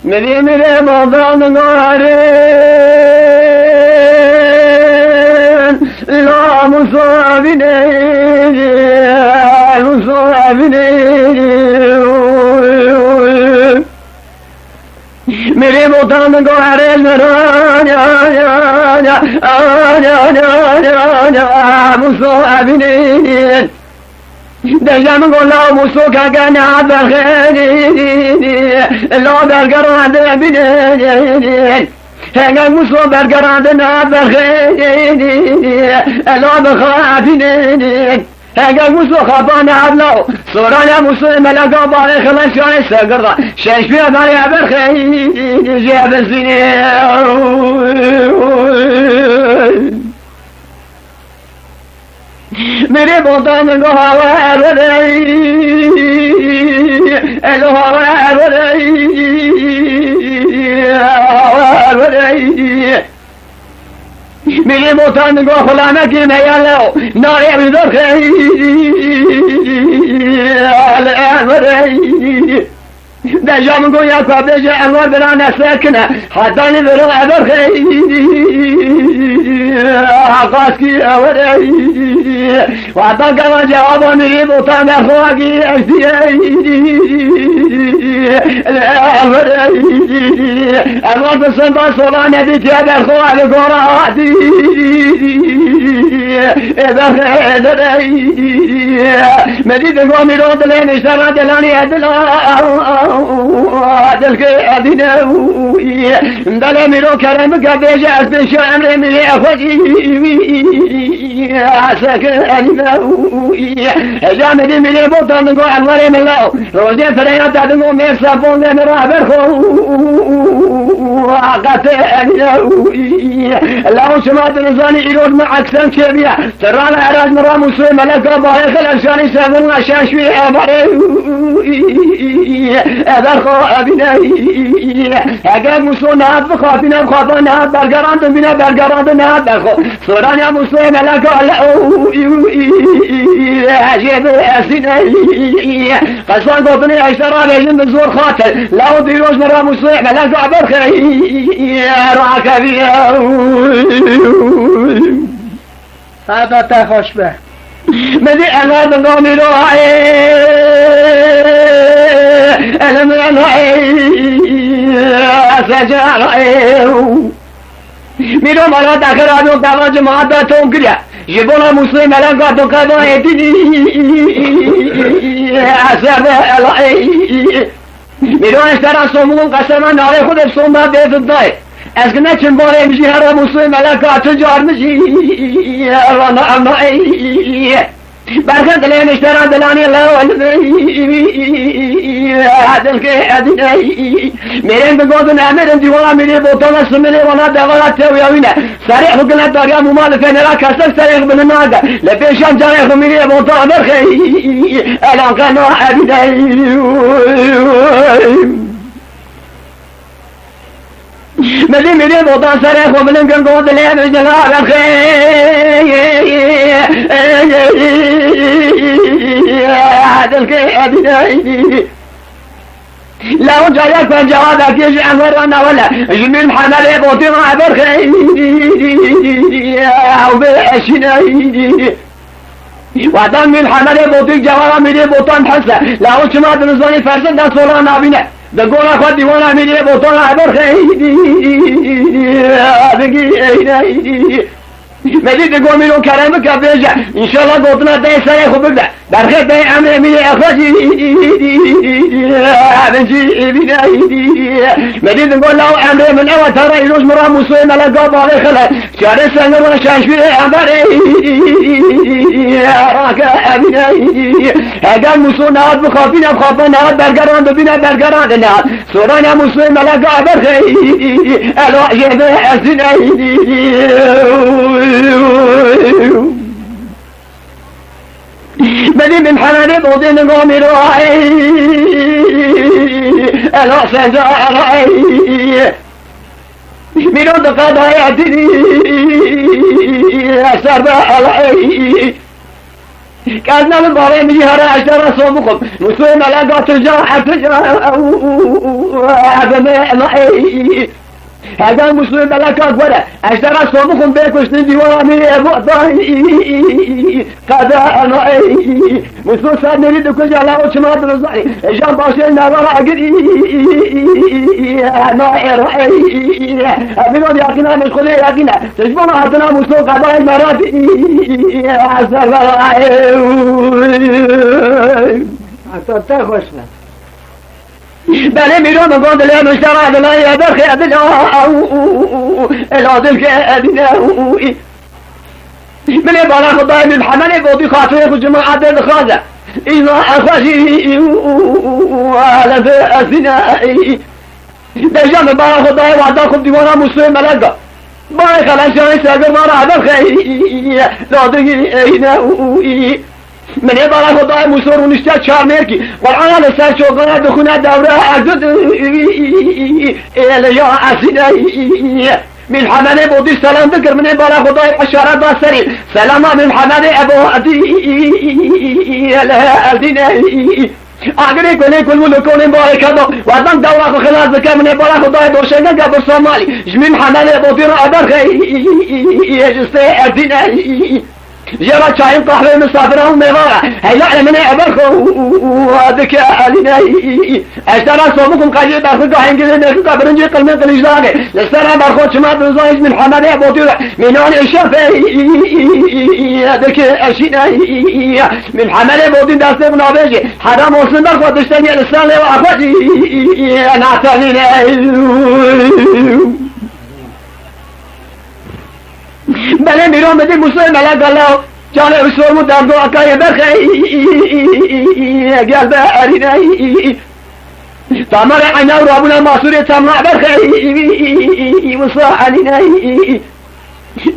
میره مادان گارن لا مصابینه میره مادان گارن مصابینه دجام گلا موسو کاغنا برخنی لا برگران بینی هنگ موسو برگران برخنی لا بخافینی هنگ موسو خابان ابلا سوران موسو ملگا بار خلاص شان سگردا شش بیا بار برخنی جاب زینی میره بودن گوهر میره بودن گوه خلانه که میالو ناره بیدر خیلی دجام گو یا کابل جه انوار بران سکنه حتی نبرو ابر خیلی حقاس کی اوری و حتی کما جوابا میری بوتا نخواهی انوار بسن با سولان ندیتی ابر خواه بگورا آتی ابر خیلی مدید گو میرو دلی نشتران دلانی ادلا دل که ادینه دل میرو کرم کبیج از پیش امر میره خودی سکنه جامدی میره بودن گو انوار ملاو روزی فریاد دادنگو میرسا بونده میرا برخو قطع ادینه لو شما دنزانی ایرود معکسن که بیا تران عراج مرا مسوی ملکا باقی خلشانی سبن عشاشوی عباره ادر خواه بینه اگر موسو نهد بخواه بینه خواه نهد برگراند بینه برگراند نهد برخواه سورانی موسوی ملکا عجیب اسینه قصان گفتنی اشترا بیشن بزور خاطر لو دیروز مرا موسوی ملکا برخی راکه بینه البته خوش به مدی انوار بگامی رو علم سجل میرو مالا دکرانو دواج مادا تون کریا جبونا مسلم ملنگا تو کبا ایتینی اصاب الهی میرو اشترا سومون قسما ناره خود سوما بیفت دای از که نچن باره میشی هر مسلم ملنگا تجار میشی رانا امنایی برکت دلین اشترا دلانی عدل که ادینه میرین بگودن امیرن دیوانا میری بوتانا سمینی وانا دوالا تیویاوینه سریح بکنه داریا ممال فنرا کسر سریح بنا ناگه لپیشم جانیخ میری بوتانا برخی الان کنو ادینه مدی میری بودن سریح بنا گنگو دلین جنا برخی عدل که ادینه لو جايك من جوابك يجي أمرنا ولا جميل محمد بوطين عبر خير أو بأشنا وعدم من حمد بوطين جواب ميري بوطان حسة لو شما دنزوني فرسن دا صورا نابينة دا قولا خود ديوانا ميري بوطان عبر خير مدید گو میرون کرم که بیجه انشالله گوتنا دای سری خوب بگده برخی دای امر میری اخراجی بنجی بینه مدید گو لو امر من اول ترى ایروز مرا موسوی ملگا باقی خلا چاره سنگر و ششبیر امر راکه امینه اگر موسو نهاد بخوابین بخوابا نهاد برگران ببینه برگران نهاد سوران موسوی ملگا برخی الو جهده ازینه بدي من حناني بودين قومي روحي الحسن جاري منو دقادا يعتني أسر بحلي كأننا من بابي مجي هرا عشرة صوبكم مسوي ملاقات الجاحة هذا مسلم ملاكات ولا اشترى صومكم بيكوش ندي ورامي قد انا مسلم صار نريد كل على وش ما درزاني جنب باشينا ورا قدي انا ابينا ياكنا مشغول ياكنا تجمعنا هذنا مسلم قضايا مرات حتى تخش بله میرم گند لی مشترک دلای برخی دل الادل که ادینه من بالا خدای من حمله بودی خاطر جماعت دل خازه اینا اخوشی على ازینا دجام بالا خدای وعده خود دیوانه مسلم ملگا باید خلاص جای سگر مارا برخی لادگی اینا من بالا خدای مسلم ونشته چهار مرکی قرآن سر چوگانه دخونه دوره عزد الیا عزیزه من حمله بودی سلام بکر من بالا خدای اشاره داستری سلام من حمله ابو عدی الازینه اگری کنه کل ملکون بارک الله وادن دوره خلاص بکر من بالا خدای دوشنگه گبر سامالی من حمله بودی را برخی جسته ازینه جرى شايم قهوة مسافرة ومغارة هيلا من عبركم وهذاك علينا اشترى صومكم قليل برخو قاعين كذا نرفق برنجي قلمي قليش لاقي لسنا برخو شمات بنزايج من حمادة بوتيرة من هون الشافي هذاك اشينا من حمادة بوتين داسته بنابيجي حرام وصل برخو تشتني لسان لي واخوتي انا اعتنينا بله میرم بدی مسلم ملک الله جان اسلام در دو اکای برخی قلب ارینای تمر عنا ربنا ماسوره تمر برخی وصاحنای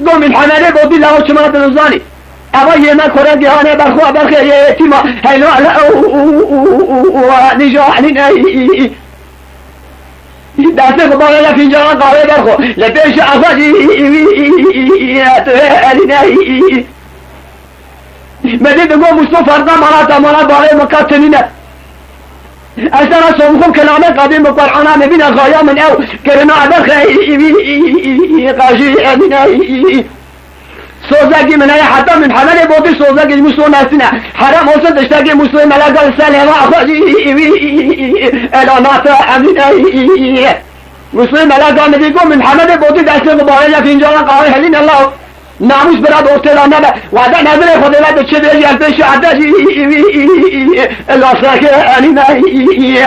قوم الحمله بودی لا چما دنزانی اما یه ما کره گهانه برخوا برخی یتیما هلو علا نجاحنای دسته خباره لفینجان قهوه برخو لپیش افادی علینایی مدید گو مصطفى فردا مانا باره مکاتنینه اشترى صومكم كلامه قديم قرآن مبين غايا من او كرنا برخي قاشي علینایی سوزاقی من حتی من حمل بودی سوزاقی مسلم هستینا حرام حسن دشتاقی مسلم ملقا سلام اخوشی اعلانات امینایی مسلم ملقا مدیگو من حمل بودی دست غباره لفینجان قاوی حلین الله ناموس براد افترانه با وعده نظر خود لد چه بیجی از پیش عدشی الاسراک امینایی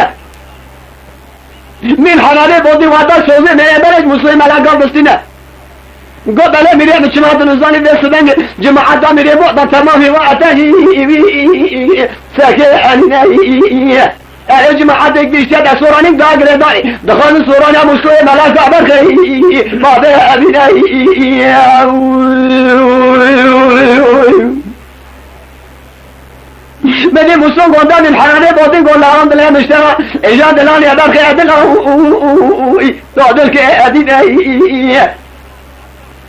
من حمل بودی وعده سوزه میبرش مسلم ملقا بستینه قد لا مريم جماعة النزاني بسبنج جماعة مريم وقت تمام وقته سكني جماعة ديشة سوراني داغر داري دخل سوراني مسلم ملاك برخي ما به أبنائي بدي مسلم قدام الحرارة بودي قول لهم دلهم اشترى إجاد لاني برخي أدلهم تعدلك أدنائي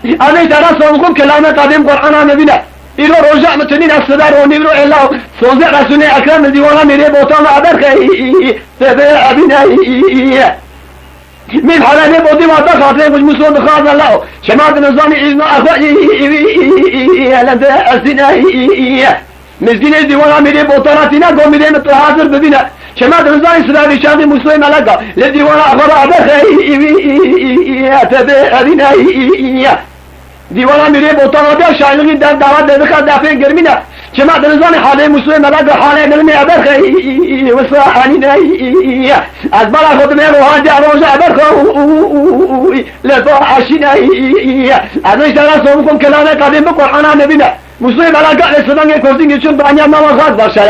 أنا ترى صومكم كلامه قديم قرآن مبينه إلو رجع متنين الصدر ونبرو إلا صوزع رسول أكرم ديوانا مريب وطانا عبرخي تبع أبنائي من حلاني بودي ما تخاطرين كل مسلم بخاطر الله شماد نظامي إذن أخوئي لن تأسنائي مزدين ديوانا مريب وطانا تنا قوم مريب متحاضر ببينه شماد نظامي سلامي شامي مسلم لقى لديوانا أخوئي عبرخي تبع أبنائي دیوانا میره بوتانا بیا شایلگی در دعوت ده بخواد دفعه گرمینه شما دنزان حاله مسلم ملک حاله نرمی ابرخی وصاحانی نایی از بالا خود می روحان جا روزه ابرخی لطا عشی نایی از اشترا صومکم کلانه قدیم بقرآن نبینه مسلم ملک لسدنگ کردینگی چون بانیا موازات باشه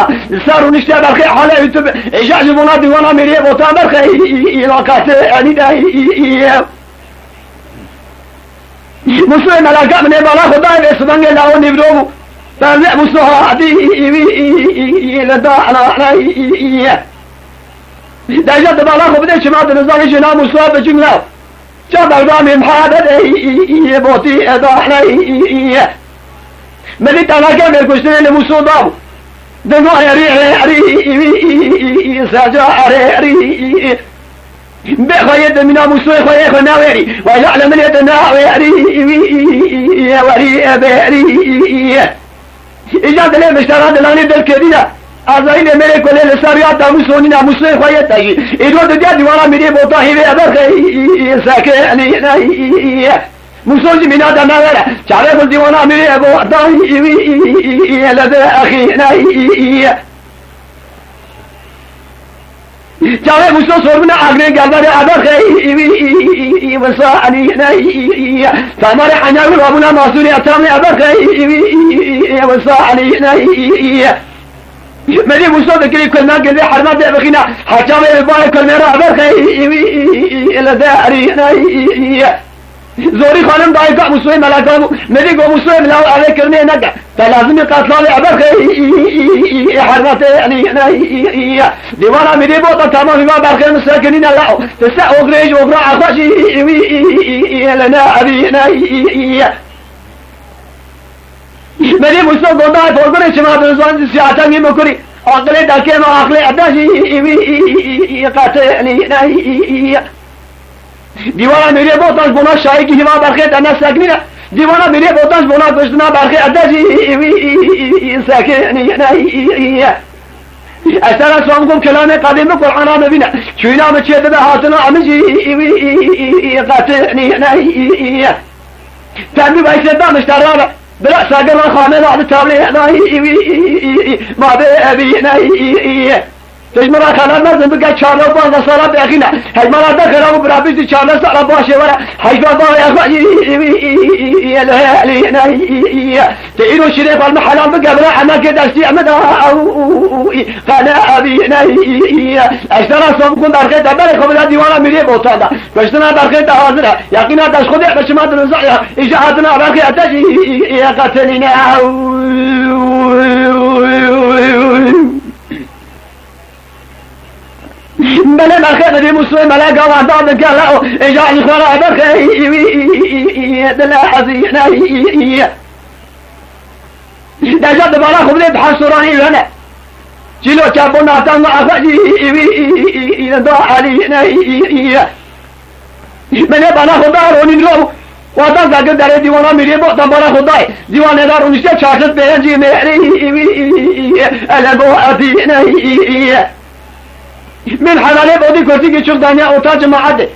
سر و نشته برخی حاله یوتیوب اجازه بونا دیوانا میره بوتانا برخی علاقات انی نایی مسلم ملکه من بالا خدای اسمانگ لاو نبرو تنزع مصلحاتی لدا علایی دجات بالا خبده شما دنزانی جنا مصلح بجنگلا چا بردام محادد بوتی ادا علایی مدي تلاقي بالكشتين اللي مصوداب دنوا ري ساجا ري بخيت من مسوي خوي خناوري ويعلم من يتناوري وري بري إجا دلنا مشترى دلاني بالكدية أزاين ملك كل السريات مسونينا مسوي خوي تاجي إدو دجا ديوانا مدي بوطاهي بأبخي ساكني مسوج من هذا ناورا شعره ديوانا مدي بوطاهي لدى أخي جاوه مسلم سرمنا آگره گلبر ابرخی وصانی نی تمام حناوی رابونا ماسونی اتام ابرخی وصانی نی مدی مسلم بکری کلمه گلبر حرمت بخینا حجام بای کلمه را ابرخی لداری نی زوری خانم دایگاه مسلم ملکانو مدی گو مسلم لاو علی کلمه نگه فلازم قتلال ابرخی حرمت نی دیوانا میری بود تمام ما برخی مسکنین الله تسع اغریج اغرا عخاشی لنا ابینا میری مسلم گندای فرگونه شما بنزوان سیاحتا میمکری عقل دکه ما عقل عبداشی قتلی نی دیوانا میری بود از بنا شایی که ما برخی تنه سکنین دیوانا میری بود از بنا کشتنا برخی عبداشی سکنی نی أسأل أسوامكم كلام قديم القرآن بنا شوينا متشيد بهاتنا أمجي قاتلني ناي تابي بايسيدا مشترابة بلا ساقر خامل على التابلي ما بأبي ناي تجمرا خلال مزن بقى شارلو بان صلاة بأخينا هجمرا دخلوا برابيز شارلو صلاة باشي ورا حيفا بايا خواجي لهالي ناي تئينو شريف المحلال بقى بلا عما كده استيعمدا قانا أبي ناي اشترى صومكم برخيطة بلكم بلا ديوانا مريه بوطادا كشتنا برخيطة حاضرة يقينا داش خدع بشمات الوزايا إجاعتنا برخيطة تجي قتلنا بلا برخيطة دي مسلم بلا قوان دادك لا إجاع الخراء برخيطة دلا حزينا دجاد بلا خبلي بحصراني لنا جلو كابونا تنغ أفجي دو علينا من بنا خدار ونجلو وطن زاقر داري ديوانا ميري بوطن بنا خداي ديوانا دار ونشتا شاشت بينجي ميري ألبو أتينا من حلالي بودي كرسي كي شوف دانيا اوتاج معده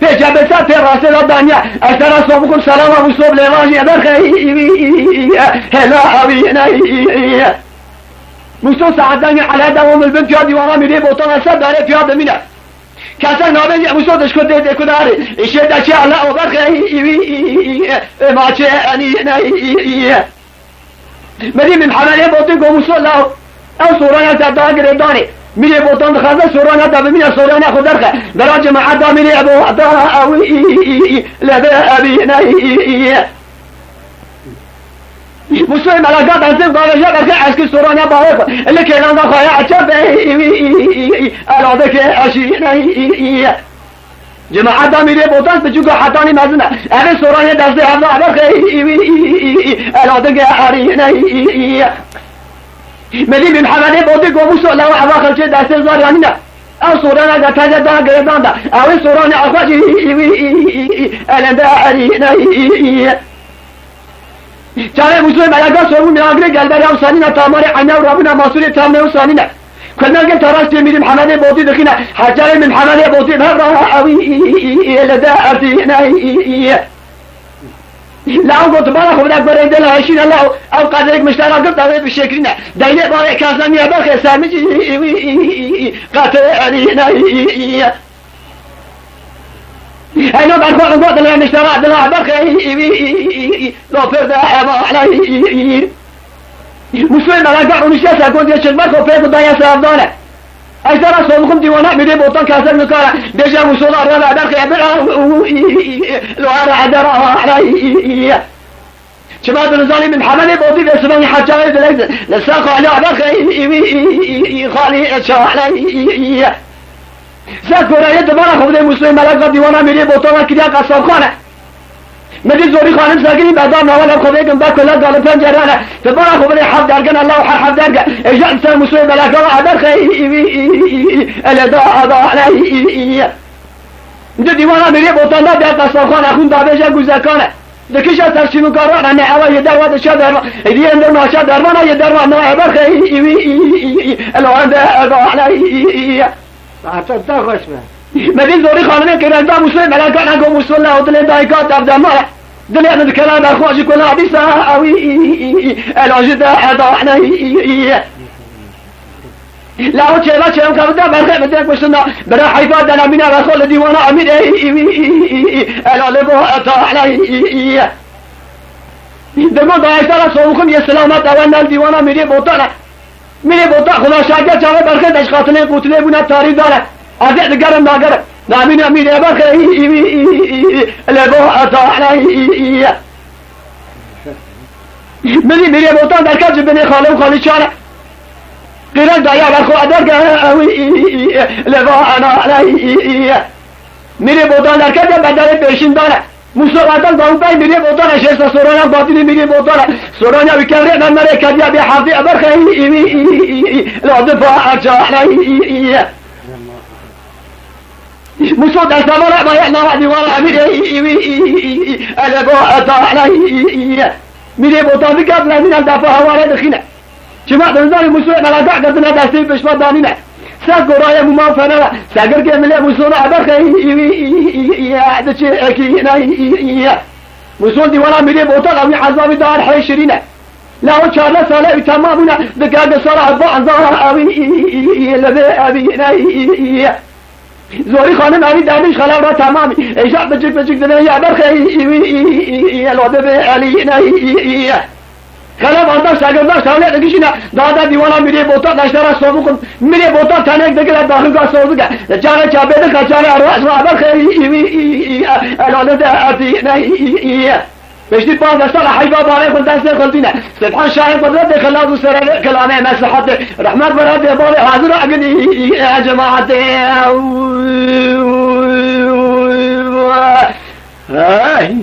پیچا بسا تی راسل دانيا اشترى صوبكم سلام ابو صوب لغاجي برخي هلا ابينا مستو ساعداني على دوام البنت يا ديوانا ميري بوطن اسد داري في هذا منا كاسا نابي مستو دشكو دي كداري اشي داشي على برخي ما تشي اني مدي من حمالي بوطن قوم صلاه او صورة تداغر داني میره بوتان خازه سورانا دا ببینه سورانا خود درخه برا جماعت دا میره ابو عطاوی لبه ابینایی مسلم ملکات انسان قالجا برکه اسکی سورانا باوی خود اللي کلان دا خواهی عچب الاده که اشینایی جماعت دا میره بوتان بچوکو حتانی مزنه اوه سورانا دسته حفظه برکه الاده که ارینایی مدی من حمله بودی گوموسو لو عواقل چه دست زاریانی نه او سورانا دا تاجه دا گردان دا او سورانا اخواجی الان دا عرینه چاره مسلم ملکا سورمون میراغره گلبری او سانینا تاماری عنه و رابونا ماسوری تامنه و سانینا كنا قلت تراستي من حمله بودي دخينا حجاري من حمله بودي نهر اوي لدى ارتينا لا قلت بارك بدك بريد لها عشرين الله او قدرك مشترى قلت اويد بالشكرنا دايلة بارك كاسامي اباخي سامجي قاتلنا اينو باركو قلت لها مشترى دلها اباخي لو فرد احبا علي مسلم ملاقع ونشاسة كنت يشبك وفيك دايا سابدانا اشترى صوبكم ديوانا مدي بوطن كاسر نكارا بيجا مسولا ربا برخي ابرا لو ارى عدرا علي شباب النظامي من حملي بوطي باسماني حجاري دلقز لساقوا على برخي خالي اتشا علي ساكو رايد برا خبدي مسلم ملاقع ديوانا مدي بوطن كريا قصاب خانه مدي زوري خانم ساكني بعدام ولا خبيكم باكل لا قال بنجرانه تبارك خبري حب درجنا الله حب درجه اجا سلام مسوي بلا قوا درخي الا دا علي ندي وانا مري بوطنا ده تصخان اخون دابجا گوزکانه دکشا ترشینو کارا نه اوا یدر واد شادر ایدی اندر ما شادر وانا یدر وانا برخي الا عند علي حتی خوش به مدين زوري خانم كده دا مسلم على كان اكو مسلم او دل دايكات ابدا ما دل انا الكلام ده خوش كل حديث او الاجد هذا احنا لا هو شيء لا شيء كذا برخ بدك وشنا برا حيفاد انا من رسول ديوانا امين الا لبو احنا دمو دا يسرا سوكم يا سلامات وانا ديوانا ميري بوطنا خدا شاگرد جواب برخ دش خاطر قوتله بنا تاریخ داره ازت گرم ناگر نامین امین برخ لبو اتا علی میری بوتان در کج بنی خالی چاره قیران دایا برخو ادر لبو انا علی میری بوتان در کج بدل پیشین داره مسلمانان داون پای میری بوتان اشست سورانا باطنی میری بوتان سورانا وکره من مره کجا به حافظ برخ لعدفا اتا علی مسود الثمرة ما يحنا وعدي وراء ميري أنا بوحة علي ميري بوطان قبل من الدفاع وراء دخينة جماعة بنزاري مسود على قاعدة بنا دستين بشما دانينا ساقو رايا ممافنا ساقر كامل مسود أبرخي دشي أكينا مسود دي وراء ميري بوطان أوي عذابي دار حيشرينا لا هو شارلا سالا تمامنا دقاق صلاح الضوء ظهر أوي لذي أبينا زوري خانم علی دانش خلا را تمامی ایجاد بچک دنیا یا برخی الوده علی نه خلا بانداش شاگرداش حالا دکشینا دادا دیوانا میری بوتا داشترا صوبو کن میری بوتا تنک دکل داخل کا صوبو کا جانا چابه دک چانا ارواح را برخی الوده علی نه بشتي بعض الشرع حيباب عليكم تنسي خلطينا سبحان شاهد قدرت خلاص سر كلامه مسحت رحمت براد يا بابا حاضر عقدي يا جماعه هاي